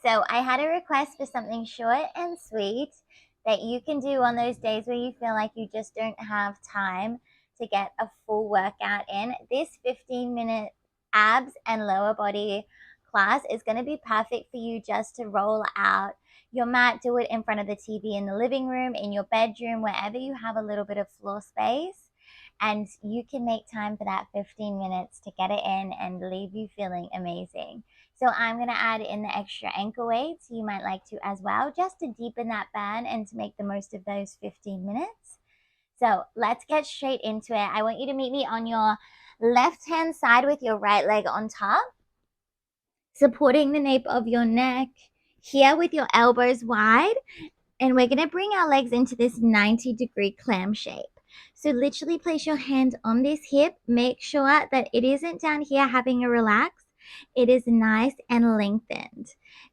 So I had a request for something short and sweet that you can do on those days where you feel like you just don't have time to get a full workout in. This 15-minute abs and lower body class is going to be perfect for you just to roll out your mat, do it in front of the TV in the living room, in your bedroom, wherever you have a little bit of floor space. And you can make time for that 15 minutes to get it in and leave you feeling amazing. So I'm going to add in the extra ankle weights. You might like to as well, just to deepen that burn and to make the most of those 15 minutes. So let's get straight into it. I want you to meet me on your left hand side with your right leg on top, supporting the nape of your neck here with your elbows wide. And we're going to bring our legs into this 90-degree clam shape. So literally place your hand on this hip. Make sure that it isn't down here having a relax. It is nice and lengthened.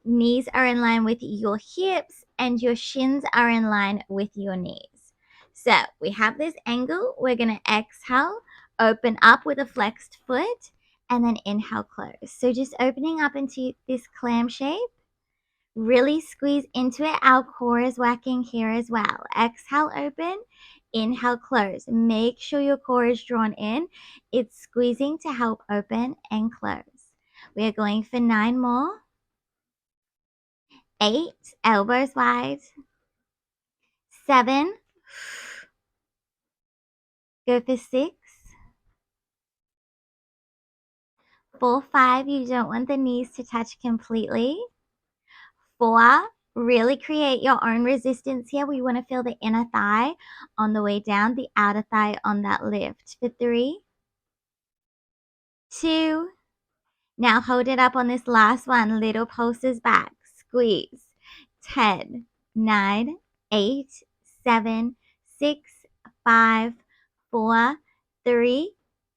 Knees are in line with your hips and your shins are in line with your knees. So we have this angle. We're going to exhale, open up with a flexed foot, and then inhale, close. So just opening up into this clam shape. Really squeeze into it. Our core is working here as well. Exhale, open. Inhale, close. Make sure your core is drawn in. It's squeezing to help open and close. We are going for 9 more. 8, elbows wide. 7, go for 6. 4, 5, you don't want the knees to touch completely. 4, really create your own resistance here. We want to feel the inner thigh on the way down, the outer thigh on that lift. For 3, 2, now hold it up on this last one. Little pulses back. Squeeze. 10, 9, 8, 7, 6, 5, 4, 3,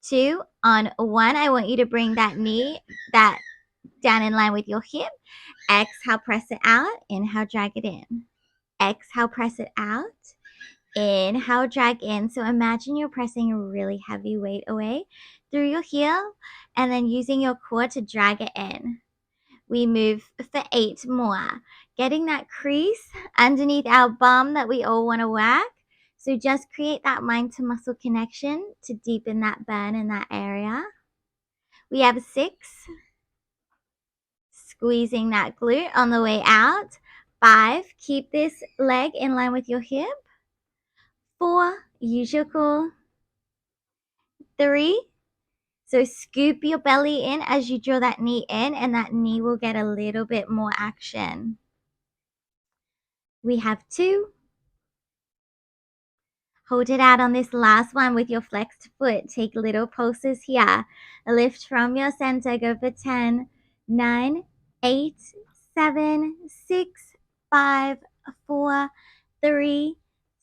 2. On 1, I want you to bring that knee down in line with your hip. Exhale, press it out. Inhale, drag it in. Exhale, press it out. Inhale, drag in. So imagine you're pressing a really heavy weight away through your heel and then using your core to drag it in. We move for 8 more. Getting that crease underneath our bum that we all want to work. So just create that mind to muscle connection to deepen that burn in that area. We have 6. Squeezing that glute on the way out. 5, keep this leg in line with your hip. 4, use your core. 3, so scoop your belly in as you draw that knee in, and that knee will get a little bit more action. We have 2. Hold it out on this last one with your flexed foot. Take little pulses here. Lift from your center. Go for 10, 9, 8, 7, 6, 5, 4, 3,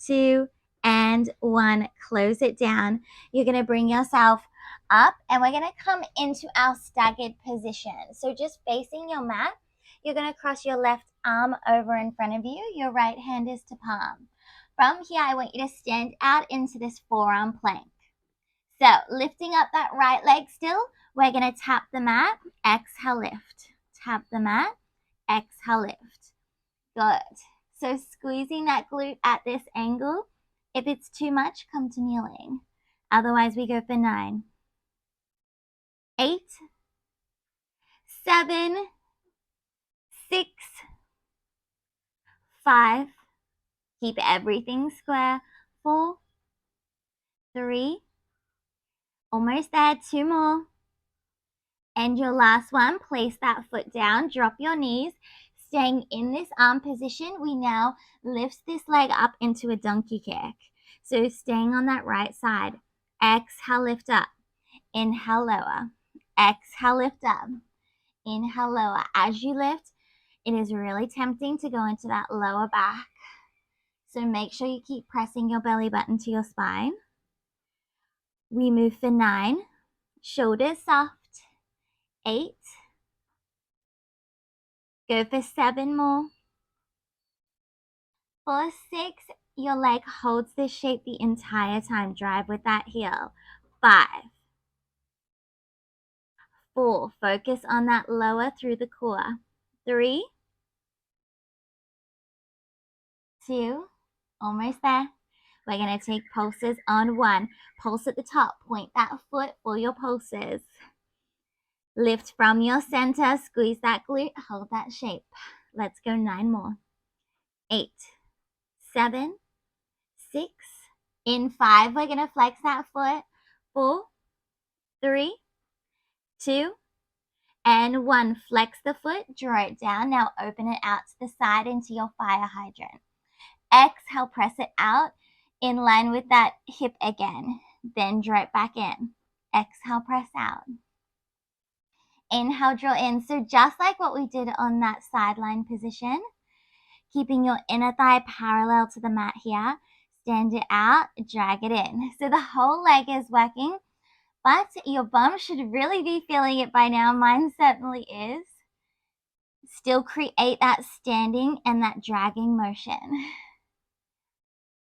2, and 1. Close it down. You're going to bring yourself up and we're going to come into our staggered position. So just facing your mat, you're going to cross your left arm over in front of you. Your right hand is to palm. From here, I want you to stand out into this forearm plank. So lifting up that right leg still, we're going to tap the mat, exhale, lift. Tap the mat, exhale, lift. Good. So squeezing that glute at this angle. If it's too much, come to kneeling. Otherwise, we go for 9, 8, 7, 6, 5. Keep everything square. 4, 3, almost there. 2 more. And your last one, place that foot down, drop your knees. Staying in this arm position, we now lift this leg up into a donkey kick. So staying on that right side. Exhale, lift up. Inhale, lower. Exhale, lift up. Inhale, lower. As you lift, it is really tempting to go into that lower back. So make sure you keep pressing your belly button to your spine. We move for 9. Shoulders soft. 8. Go for 7 more. For 6, your leg holds this shape the entire time. Drive with that heel. 5. 4, focus on that lower through the core. 3, 2, almost there. We're going to take pulses on 1. Pulse at the top, point that foot for your pulses. Lift from your center, squeeze that glute, hold that shape. Let's go 9 more. 8, 7, 6, in 5, we're going to flex that foot. 4, 3, 2, and 1. Flex the foot, draw it down. Now open it out to the side into your fire hydrant. Exhale, press it out in line with that hip again. Then draw it back in. Exhale, press out. Inhale, draw in. So just like what we did on that sideline position, keeping your inner thigh parallel to the mat here, stand it out, drag it in. So the whole leg is working, but your bum should really be feeling it by now. Mine certainly is. Still create that standing and that dragging motion.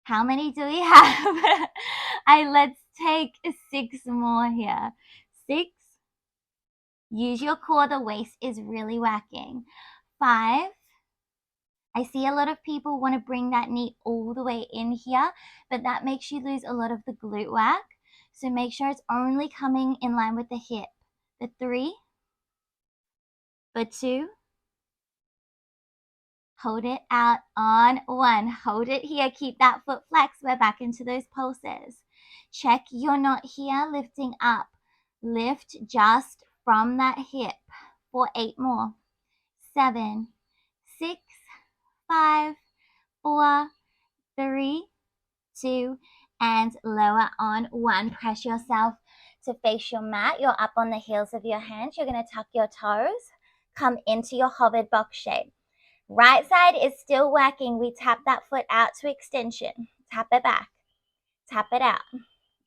How many do we have? Let's take 6 more here. 6. Use your core. The waist is really working. 5. I see a lot of people want to bring that knee all the way in here, but that makes you lose a lot of the glute work. So make sure it's only coming in line with the hip. The 3. The 2. Hold it out on 1. Hold it here. Keep that foot flexed. We're back into those pulses. Check you're not here lifting up. Lift just from that hip for 8 more. 7, 6, 5, 4, 3, 2, and lower on 1. Press yourself to face your mat. You're up on the heels of your hands. You're going to tuck your toes. Come into your hovered box shape. Right side is still working. We tap that foot out to extension. Tap it back. Tap it out.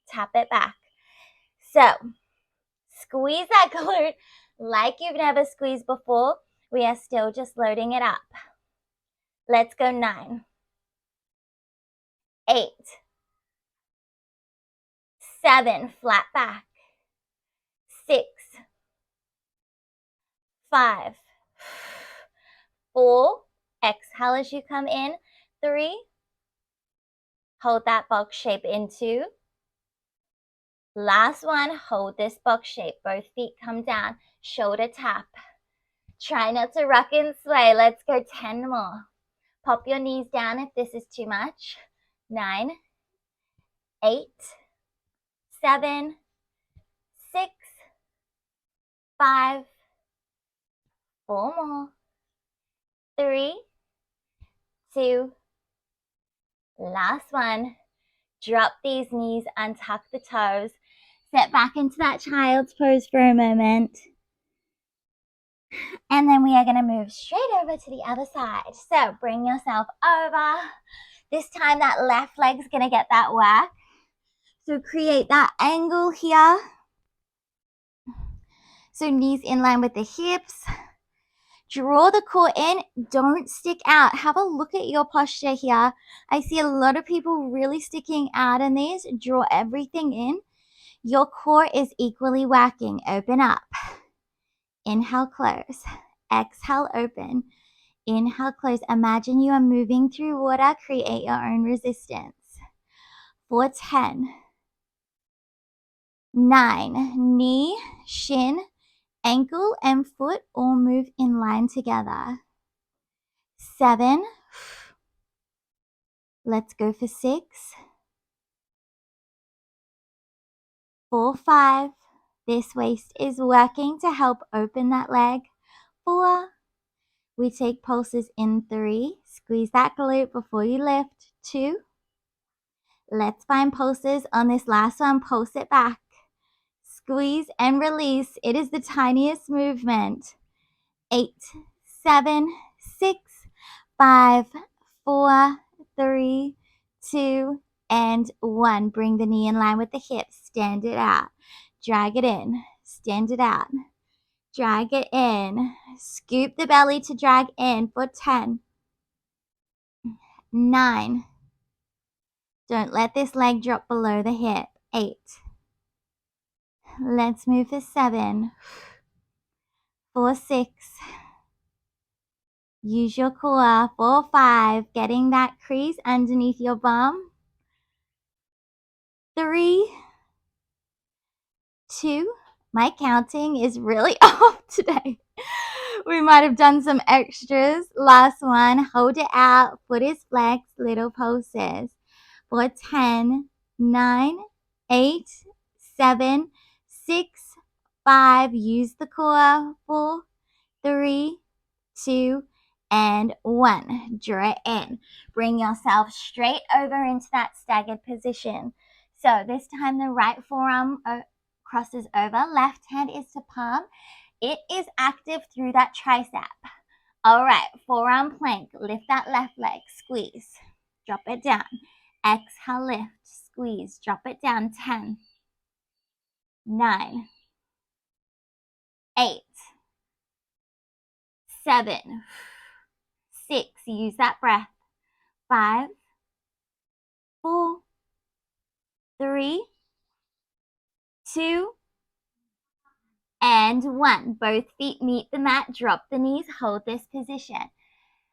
Tap it back. So, squeeze that glute like you've never squeezed before. We are still just loading it up. Let's go 9, 8, 7, flat back. 6, 5, 4, exhale as you come in. 3, hold that box shape in. 2, last one, hold this box shape. Both feet come down, shoulder tap. Try not to rock and sway. Let's go 10 more. Pop your knees down if this is too much. 9, 8, 7, 6, 5, 4 more. 3, 2, last one. Drop these knees, untuck the toes. Set back into that child's pose for a moment. And then we are going to move straight over to the other side. So bring yourself over. This time that left leg's going to get that work. So create that angle here. So knees in line with the hips. Draw the core in. Don't stick out. Have a look at your posture here. I see a lot of people really sticking out in these. Draw everything in. Your core is equally working. Open up. Inhale, close. Exhale, open. Inhale, close. Imagine you are moving through water. Create your own resistance. For 10, 9, knee, shin, ankle, and foot all move in line together. 7, let's go for 6, 4, 5. This waist is working to help open that leg. 4, we take pulses in. 3, squeeze that glute before you lift. 2, let's find pulses on this last one. Pulse it back. Squeeze and release. It is the tiniest movement. 8, 7, 6, 5, 4, 3, 2, and 1. Bring the knee in line with the hips. Stand it out. Drag it in. Stand it out. Drag it in. Scoop the belly to drag in for 10, 9. Don't let this leg drop below the hip. 8. Let's move for 7, for 6. Use your core. 4, 5. Getting that crease underneath your bum. 3, 2. My counting is really off today. We might have done some extras. Last one. Hold it out. Foot is flexed. Little pulses. For 10, 9, 8, 7, 6, 5. Use the core. 4, 3, 2, and 1. Draw it in. Bring yourself straight over into that staggered position. So this time the right forearm crosses over. Left hand is to palm. It is active through that tricep. All right, forearm plank. Lift that left leg. Squeeze. Drop it down. Exhale, lift. Squeeze. Drop it down. 10, 9, 8, 7, 6. Use that breath. 5, 4, 3, 2, and 1. Both feet meet the mat. Drop the knees. Hold this position.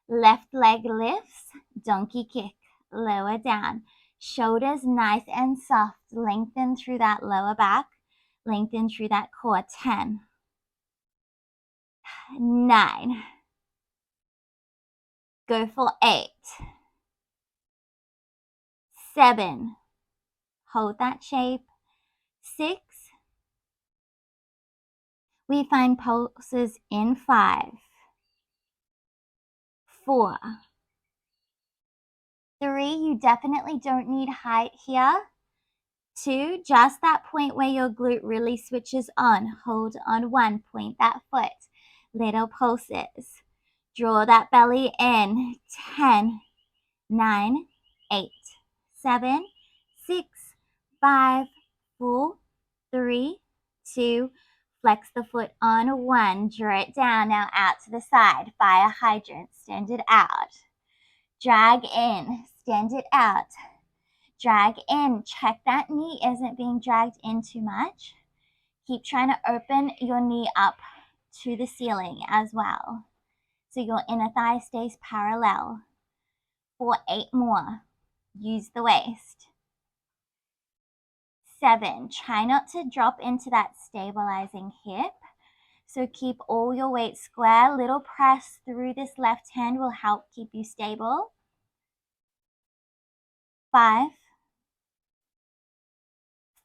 Left leg lifts. Donkey kick. Lower down. Shoulders nice and soft. Lengthen through that lower back. Lengthen through that core. 10, 9. Go for 8, 7. Hold that shape. 6. We find pulses in 5, 4, 3. You definitely don't need height here. 2. Just that point where your glute really switches on. Hold on. 1. Point that foot. Little pulses. Draw that belly in. 10, 9, 8, 7, 6, 5, 4, 3, 2. Flex the foot on. 1. Draw it down. Now out to the side. Fire hydrant. Stand it out. Drag in. Stand it out. Drag in. Check that knee isn't being dragged in too much. Keep trying to open your knee up to the ceiling as well, so your inner thigh stays parallel. For 8 more. Use the waist. 7. Try not to drop into that stabilizing hip. So keep all your weight square. Little press through this left hand will help keep you stable. 5,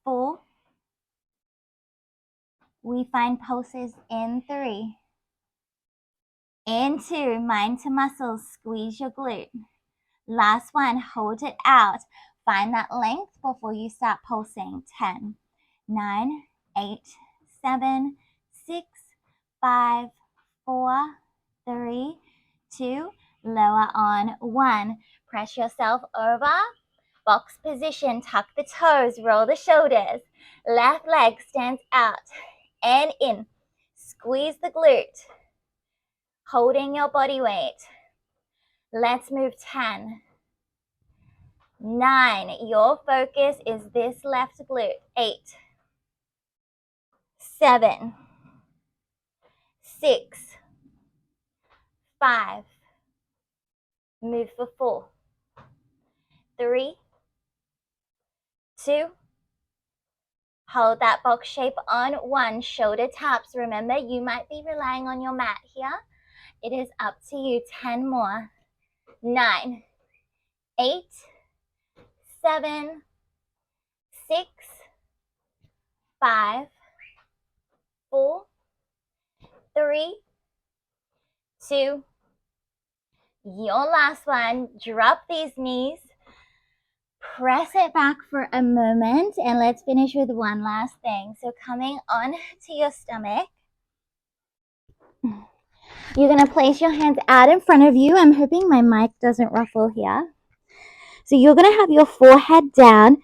4. We find pulses in 3. In 2. Mind to muscles. Squeeze your glute. Last one. Hold it out. Find that length before you start pulsing. 10, 9, 8, 7, 6, 5, 4, 3, 2. Lower on. 1. Press yourself over. Box position. Tuck the toes. Roll the shoulders. Left leg stands out and in. Squeeze the glute. Holding your body weight. Let's move. 10, 9. Your focus is this left glute. 8, 7, 6, 5. Move for 4, 3, 2. Hold that box shape on. 1. Shoulder taps. Remember, you might be relying on your mat here. It is up to you. 10 more. 9, 8, 7, 6, 5, 4, 3, 2. Your last one. Drop these knees. Press it back for a moment, and let's finish with one last thing. So coming on to your stomach, you're going to place your hands out in front of you. I'm hoping my mic doesn't ruffle here. So you're going to have your forehead down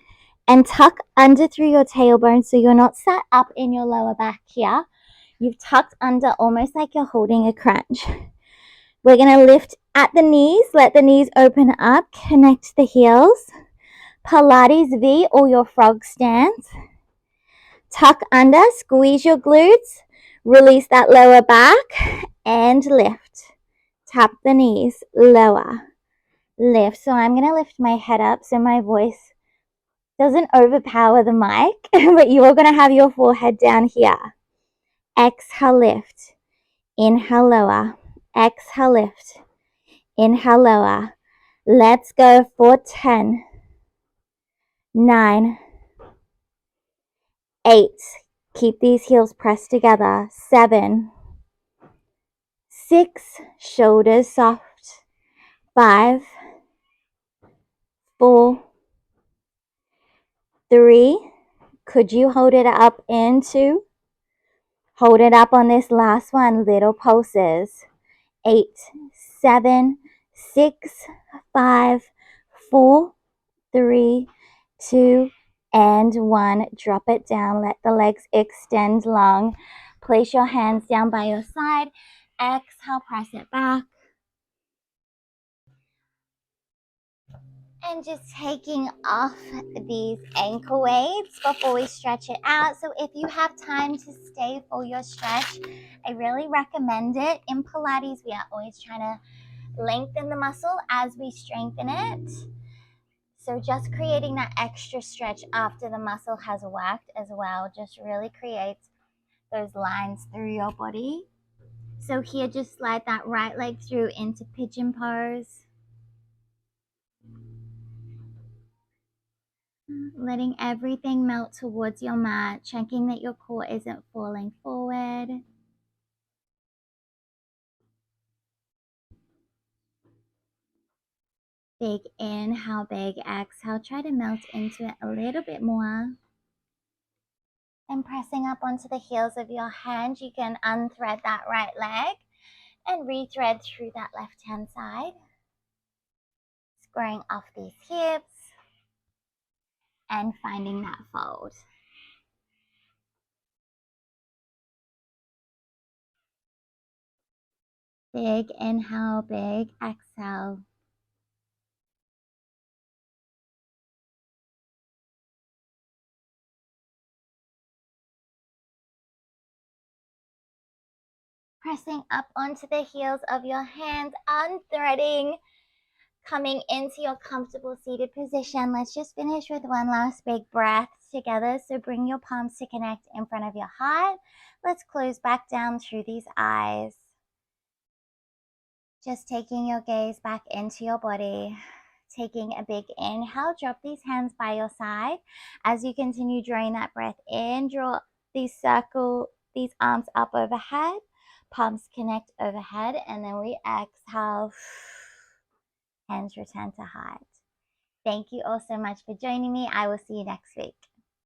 and tuck under through your tailbone, so you're not sat up in your lower back here. You've tucked under almost like you're holding a crunch. We're going to lift at the knees. Let the knees open up. Connect the heels. Pilates V or your frog stance. Tuck under. Squeeze your glutes. Release that lower back and lift. tap the knees, lower, lift. So I'm going to lift my head up so my voice doesn't overpower the mic, but you're going to have your forehead down here. Exhale, lift. Inhale, lower. Exhale, lift. Inhale, lower. Let's go for 10, 9, 8. Keep these heels pressed together. 7, 6. Shoulders soft. 5, 4, 3. Could you hold it up in 2? Hold it up on this last one. Little pulses. 8, 7, 6, 5, 4, 3, 2, and 1. Drop it down. Let the legs extend long. Place your hands down by your side. Exhale, press it back. And just taking off these ankle weights before we stretch it out. So if you have time to stay for your stretch, I really recommend it. In Pilates, we are always trying to lengthen the muscle as we strengthen it. So just creating that extra stretch after the muscle has worked as well just really creates those lines through your body. So here, just slide that right leg through into pigeon pose. Letting everything melt towards your mat, checking that your core isn't falling forward. Big inhale, big exhale. Try to melt into it a little bit more. And pressing up onto the heels of your hand, you can unthread that right leg and rethread through that left hand side. Squaring off these hips and finding that fold. Big inhale, big exhale. Pressing up onto the heels of your hands, unthreading, coming into your comfortable seated position. Let's just finish with one last big breath together. So bring your palms to connect in front of your heart. Let's close back down through these eyes. Just taking your gaze back into your body. Taking a big inhale, drop these hands by your side. As you continue drawing that breath in, draw these arms up overhead. Palms connect overhead, and then we exhale. Hands return to heart. Thank you all so much for joining me. I will see you next week.